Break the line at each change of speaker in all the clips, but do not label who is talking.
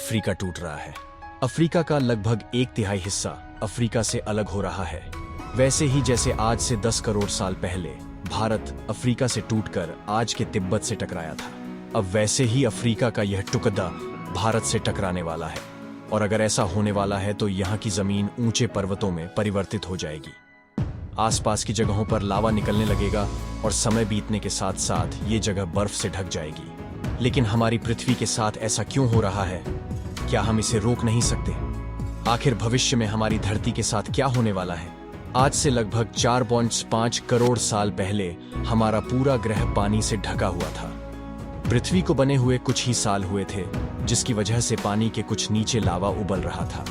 Africa टूट रहा है। अफ्रीका का लगभग 1/3 हिस्सा अफ्रीका से अलग हो रहा है। वैसे ही जैसे आज से 10 करोड़ साल पहले भारत अफ्रीका से टूटकर आज के तिब्बत से टकराया था, अब वैसे ही अफ्रीका का यह टुकड़ा भारत से टकराने वाला है। और अगर ऐसा होने वाला है तो यहाँ की जमीन ऊंचे पर्वतों में परिवर्तित हो जाएगी। आसपास की जगहों पर लावा निकलने लगेगा और समय बीतने के साथ साथ ये जगह बर्फ से ढक जाएगी। लेकिन हमारी पृथ्वी के साथ ऐसा क्यों हो रहा है? क्या हम इसे रोक नहीं सकते? आखिर भविष्य में हमारी धरती के साथ क्या होने वाला है? आज से लगभग 4.5 करोड़ साल पहले हमारा पूरा ग्रह पानी से ढका हुआ था। पृथ्वी को बने हुए कुछ ही साल हुए थे, जिसकी वजह से पानी के कुछ नीचे लावा उबल रहा था।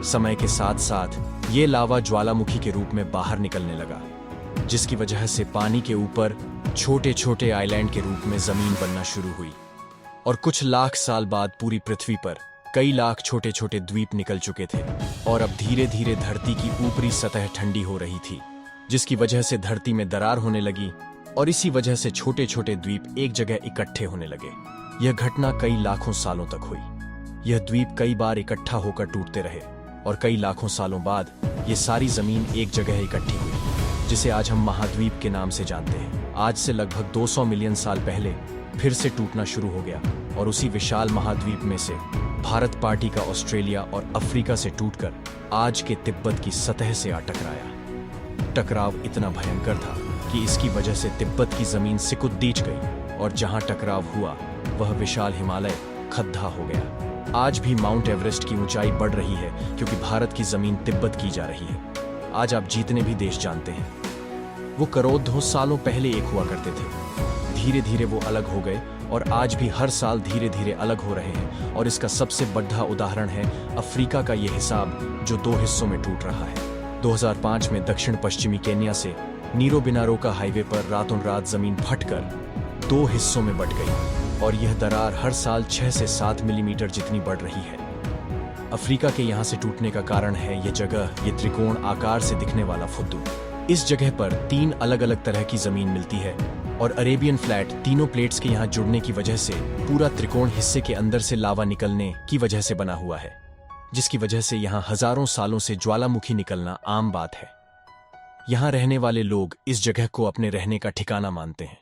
समय के साथ साथ ये लावा ज्वालामुखी के रूप में बाहर निकलने लगा, जिसकी वजह से पानी के ऊपर छोटे छोटे आइलैंड के रूप में जमीन बनना शुरू हुई। और कुछ लाख साल बाद पूरी पृथ्वी पर कई लाख छोटे छोटे द्वीप निकल चुके थे और अब धीरे धीरे धरती की ऊपरी सतह ठंडी हो रही थी, जिसकी वजह से धरती में दरार होने लगी और इसी वजह से छोटे छोटे द्वीप एक जगह इकट्ठे होने लगे। यह घटना कई लाखों सालों तक हुई। यह द्वीप कई बार इकट्ठा होकर टूटते रहे और कई लाखों सालों बाद ये सारी जमीन एक जगह इकट्ठी हुई, जिसे आज हम महाद्वीप के नाम से जानते हैं। आज से लगभग 200 मिलियन साल पहले फिर से टूटना शुरू हो गया और उसी विशाल महाद्वीप में से भारत पार्टी का ऑस्ट्रेलिया और अफ्रीका से टूटकर आज के तिब्बत की सतह से आ टकराया। टकराव इतना भयंकर था कि इसकी वजह से तिब्बत की जमीन सिकुड़ गई और जहां टकराव हुआ वह विशाल हिमालय खद्दा हो गया। आज भी माउंट एवरेस्ट की ऊंचाई बढ़ रही है क्योंकि भारत की जमीन तिब्बत की जा रही है। आज आप जितने भी देश जानते हैं वो करोड़ों सालों पहले एक हुआ करते थे। धीरे धीरे वो अलग हो गए और आज भी हर साल धीरे धीरे अलग हो रहे हैं। और इसका सबसे बड़ा उदाहरण है अफ्रीका का ये हिसाब जो 2 हिस्सों में टूट रहा है। 2005 में दक्षिण पश्चिमी केन्या से नीरो बिनारोका हाईवे पर रातों रात जमीन फटकर 2 हिस्सों में बट गई और यह दरार हर साल 6 से 7 मिलीमीटर जितनी बढ़ रही है। अफ्रीका के यहाँ से टूटने का कारण है ये जगह, ये त्रिकोण आकार से दिखने वाला फुद्दू। इस जगह पर 3 अलग अलग तरह की जमीन मिलती है और अरेबियन फ्लैट तीनों प्लेट्स के यहाँ जुड़ने की वजह से पूरा त्रिकोण हिस्से के अंदर से लावा निकलने की वजह से बना हुआ है, जिसकी वजह से यहाँ हजारों सालों से ज्वालामुखी निकलना आम बात है। यहाँ रहने वाले लोग इस जगह को अपने रहने का ठिकाना मानते हैं,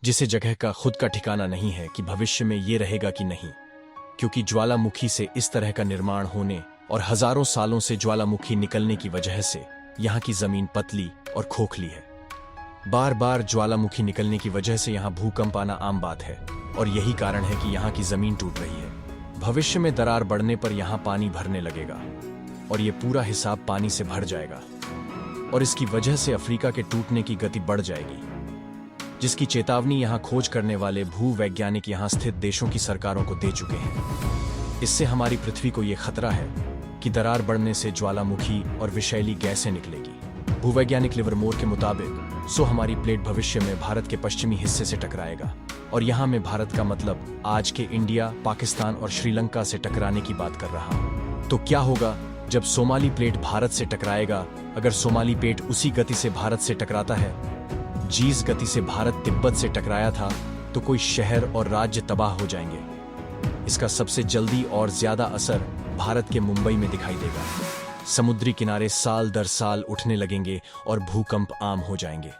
जिसे जगह का खुद का ठिकाना नहीं है कि भविष्य में ये रहेगा कि नहीं, क्योंकि ज्वालामुखी से इस तरह का निर्माण होने और हजारों सालों से ज्वालामुखी निकलने की वजह से यहाँ की जमीन पतली और खोखली है। बार बार ज्वालामुखी निकलने की वजह से यहाँ भूकंप आना आम बात है और यही कारण है कि यहाँ की जमीन टूट रही है। भविष्य में दरार बढ़ने पर यहाँ पानी भरने लगेगा और ये पूरा हिसाब पानी से भर जाएगा और इसकी वजह से अफ्रीका के टूटने की गति बढ़ जाएगी, जिसकी चेतावनी यहाँ खोज करने वाले भूवैज्ञानिक यहाँ स्थित देशों की सरकारों को दे चुके हैं। इससे हमारी पृथ्वी को ये खतरा है कि दरार बढ़ने से ज्वालामुखी और विषैली गैसें निकलेगी। भूवैज्ञानिक लिवरमोर के मुताबिक हमारी प्लेट भविष्य में भारत के पश्चिमी हिस्से से टकराएगा और यहाँ में भारत का मतलब आज के इंडिया, पाकिस्तान और श्रीलंका से टकराने की बात कर रहा हूँ। तो क्या होगा जब सोमाली प्लेट भारत से टकराएगा? अगर सोमाली प्लेट उसी गति से भारत से टकराता है जिस गति से भारत तिब्बत से टकराया था, तो कोई शहर और राज्य तबाह हो जाएंगे। इसका सबसे जल्दी और ज्यादा असर भारत के मुंबई में दिखाई देगा। समुद्री किनारे साल दर साल उठने लगेंगे और भूकंप आम हो जाएंगे।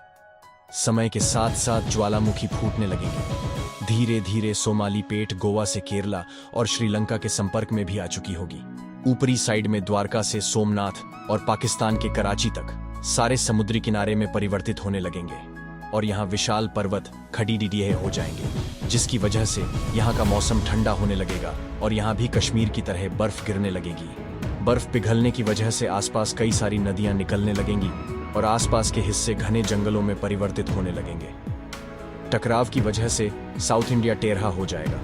समय के साथ साथ ज्वालामुखी फूटने लगेंगे। धीरे धीरे सोमाली पेट गोवा से केरला और श्रीलंका के संपर्क में भी आ चुकी होगी। ऊपरी साइड में द्वारका से सोमनाथ और पाकिस्तान के कराची तक सारे समुद्री किनारे में परिवर्तित होने लगेंगे और यहाँ विशाल पर्वत खड़ीडिडिये हो जाएंगे, जिसकी वजह से यहाँ का मौसम ठंडा होने लगेगा और यहाँ भी कश्मीर की तरह बर्फ गिरने लगेगी। बर्फ पिघलने की वजह से आसपास कई सारी नदियां निकलने लगेंगी और आसपास के हिस्से घने जंगलों में परिवर्तित होने लगेंगे। टकराव की वजह से साउथ इंडिया टेढ़ा हो जाएगा।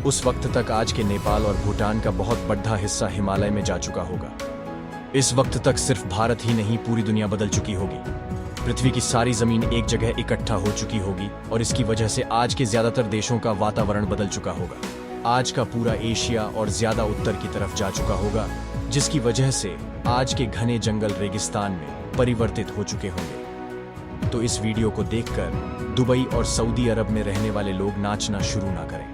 उस वक्त तक आज के नेपाल और भूटान का बहुत बड़ा हिस्सा हिमालय में जा चुका होगा। इस वक्त तक सिर्फ भारत ही नहीं, पूरी दुनिया बदल चुकी होगी। पृथ्वी की सारी जमीन एक जगह इकट्ठा हो चुकी होगी और इसकी वजह से आज के ज्यादातर देशों का वातावरण बदल चुका होगा। आज का पूरा एशिया और ज्यादा उत्तर की तरफ जा चुका होगा, जिसकी वजह से आज के घने जंगल रेगिस्तान में परिवर्तित हो चुके होंगे। तो इस वीडियो को देखकर दुबई और सऊदी अरब में रहने वाले लोग नाचना शुरू ना करें,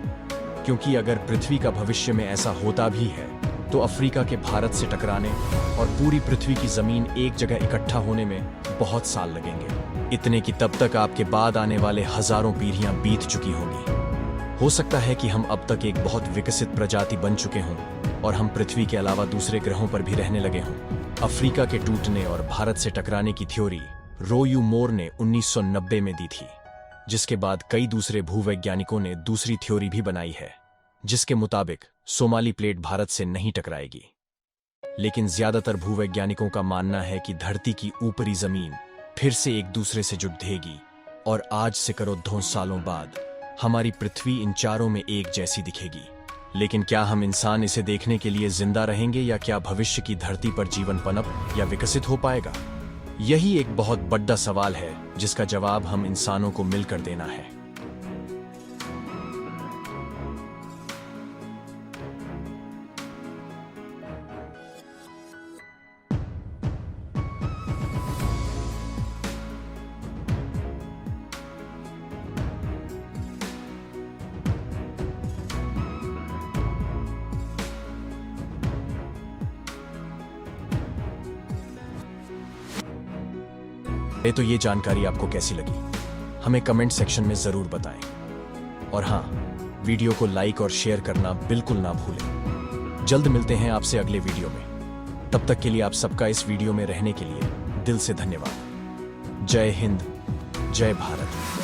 क्योंकि अगर पृथ्वी का भविष्य में ऐसा होता भी है तो अफ्रीका के भारत से टकराने और पूरी पृथ्वी की जमीन एक जगह इकट्ठा होने में बहुत साल लगेंगे। इतने कि तब तक आपके बाद आने वाले हजारों पीढ़ियां बीत चुकी होंगी। हो सकता है कि हम अब तक एक बहुत विकसित प्रजाति बन चुके हों और हम पृथ्वी के अलावा दूसरे ग्रहों पर भी रहने लगे हों। अफ्रीका के टूटने और भारत से टकराने की थ्योरी रोयू मोर ने 1990 में दी थी, जिसके बाद कई दूसरे भूवैज्ञानिकों ने दूसरी थ्योरी भी बनाई है, जिसके मुताबिक सोमाली प्लेट भारत से नहीं टकराएगी। लेकिन ज्यादातर भूवैज्ञानिकों का मानना है कि धरती की ऊपरी जमीन फिर से एक दूसरे से जुड़ेगी और आज से करोड़ों सालों बाद हमारी पृथ्वी इन चारों में एक जैसी दिखेगी। लेकिन क्या हम इंसान इसे देखने के लिए जिंदा रहेंगे या क्या भविष्य की धरती पर जीवन पनप या विकसित हो पाएगा? यही एक बहुत बड़ा सवाल है जिसका जवाब हम इंसानों को मिलकर देना है। तो ये जानकारी आपको कैसी लगी हमें कमेंट सेक्शन में जरूर बताएं। और हाँ, वीडियो को लाइक और शेयर करना बिल्कुल ना भूलें। जल्द मिलते हैं आपसे अगले वीडियो में। तब तक के लिए आप सबका इस वीडियो में रहने के लिए दिल से धन्यवाद। जय हिंद, जय भारत।